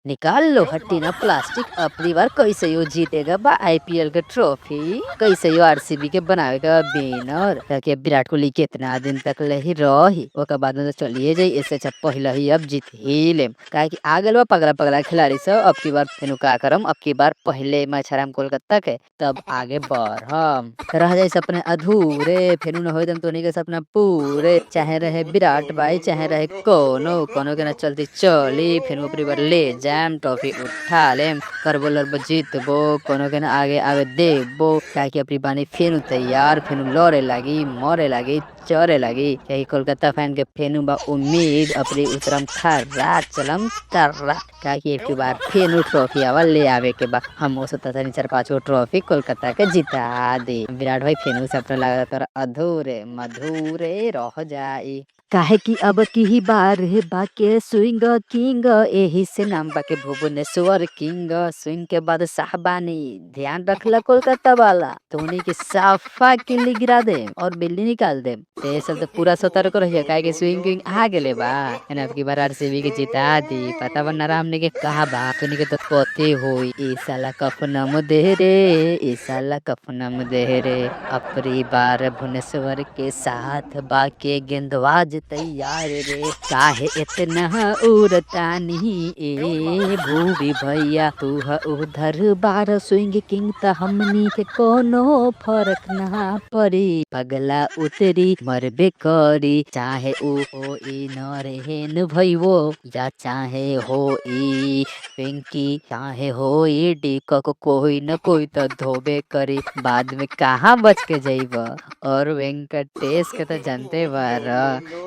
निकाल लो हट्टी ना प्लास्टिक। अपनी बार कैसे यो जीतेगा बा आईपीएल के ट्रॉफी, कैसे यो आरसीबी के बनावेगा बैनर, ताकि विराट कोहली कितना दिन तक लही रही ओकर बाद में तो चलिए जाई। इससे अच्छा पहले ही अब जीत ही लेम, काहे कि आ गइल बा पगला पगला खिलाड़ी सब। अब की बार फेनु का करम, अब की बार पहले मैच हराम कोलकाता के, तब आगे बढ़म। रह जाए सपने अधूरे, फेनु न होई तम तोनी के सपना पूरे। चाहे रहे विराट भाई, चाहे रहे कोनो कोनो के ना चलती चली, फेनु अपनी बार ले जाम, ट्रॉफी उठा लेम, करबो लड़बो जीतबो, कोनो के ना आगे आवे देबो। काहे कि अपनी बानी फेनु तैयार, फेनु लड़े लागी, मरे लागी, चरे लागी। काहे कि कोलकाता फैन के फेनु बा उम्मीद, अपनी उतरम खरा चलम तर्रा। काहे कि एक की बार फेनु ट्रॉफी आवा ले आवे के बा, हम हो सकता था 4-5 ट्रॉफी कोलकाता के जिता दे। विराट भाई फेनु से अपना लगातार अधूरे मधुरे रह जाई। काहे कि अब की ही बार है बाके स्विंग किंग, एही से नाम बाके भुवनेश्वर किंग। स्विंग के बाद साहबानी ध्यान रखला कोलकाता वाला, धोनी के साफा किल्ली गिरा दे और बिल्ली निकाल दे। ते सब तो पूरा सतर्क रहिए, काहे कि स्विंग किंग आ गेले बा। एना अब की बार आरसीबी के जिता दी, पता बा नारा हमने के कहा बा, तोनी के तो पते होई। ए साला कफनम दे रे, ए साला कफनम दे रे। अपनी बार भुवनेश्वर के साथ बाके गेंदबाज तैयार रे। काहे इतना उड़तानी ए भूरी भैया, तू ह उधर बार स्विंग किंग त हमनी के कोनो फर्क ना पड़ी। पगला उतरी मरबे करी, चाहे ऊ हो ई नरेन भईवो, या चाहे हो ई पिंकी, चाहे हो ई डिकक, कोई न कोई तो धोबे करी। बाद में कहाँ बच के जाइब, और वेंकटेश के तो जानते बार।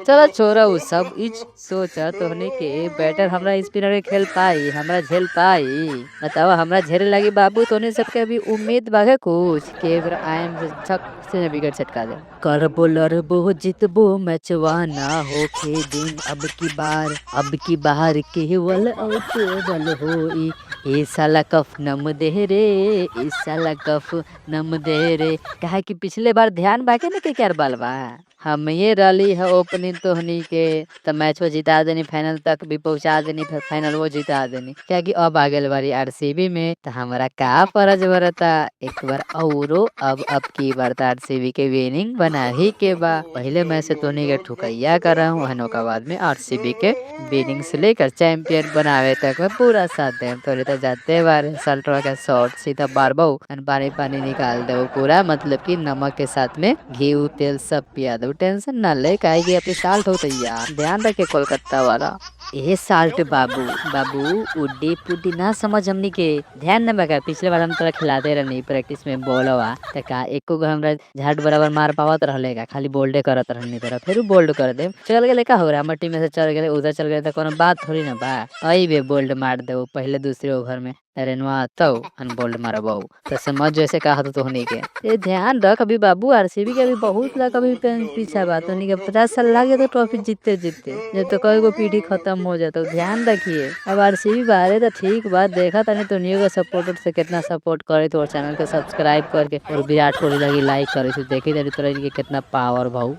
चलो छोरा उ सब इच सोचा, तोहनी के बैटर हमरा स्पिनर के खेल पाई, हमरा झेल पाई? बताओ हमरा झेले लगी बाबू। तोहनी सबके अभी उम्मीद बागे कुछ के बार आयम से छक से विकेट छटका दे। करबो लड़बो जितबो मैचवा ना होखे दिन, अब की बार केवल और केवल होई। ए साला कफ नम दे रे, ए साला कफ नम दे रे। काहे कि पिछले बार ध्यान बाके न के क्या बाल बा, हम ये रली है ओपनिंग तोहनी के, तो मैच वो जिता देनी, फाइनल तक भी पहुंचा देनी, फिर फाइनल वो जिता देनी। क्या कि अब आगे बारी आरसीबी में, तो हमारा का फर्ज बरता एक बार औरो। अब की बार तो आरसीबी के विनिंग बना ही के बा। पहले मैच से तोहनी के ठुकैया कर हूँ, के बाद में आरसीबी के विनिंग से लेकर चैंपियन बनावे तक में पूरा साथ दे। तोरे तो जाते बार सल्टवा का शॉट सीधा बारबो पानी पानी निकाल दो पूरा, मतलब कि नमक के साथ में घी तेल सब पिया दो। टेंशन ना ले, काहे कि अपनी साल्ट हो तैयार। ध्यान रखे कोलकाता वाला। ए साल्ट बाबू बाबू उड्डी पुड्डी ना समझ हमनी के, ध्यान न बगा। पिछले बार हम तोरा खिलाते रहनी प्रैक्टिस में बोलवा, त का एको गो हमरा झाट बराबर मार पावत रहले का, खाली बोल्डे करत रहनी तरह। फिर बोल्ड कर दे, चल गेले का हो रहा, हमर टीम में से चल गेले उधर चल गए तो कोनो बात थोड़ी ना बा। आई बे बोल्ड मार दे पहले दूसरे ओवर में, रेनवा तो अनबोल्ड मारबो, तो समझ जैसे कहा तो तोहनी के। ये ध्यान रख अभी बाबू, आरसीबी के अभी बहुत लाख अभी पीछा बा। तोहनी के 50 साल लगे तो ट्रॉफी जीतते जीतते, जब तो कई गो पीढ़ी खत्म हो जाए तो ध्यान रखिए। अब आरसीबी बारे तो ठीक बात देखा तनी, तोहनी को सपोर्ट से कितना सपोर्ट करे, तो चैनल के सब्सक्राइब करके और विराट कोहली लगी लाइक करे, देखी तोरा के कितना पावर भाऊ।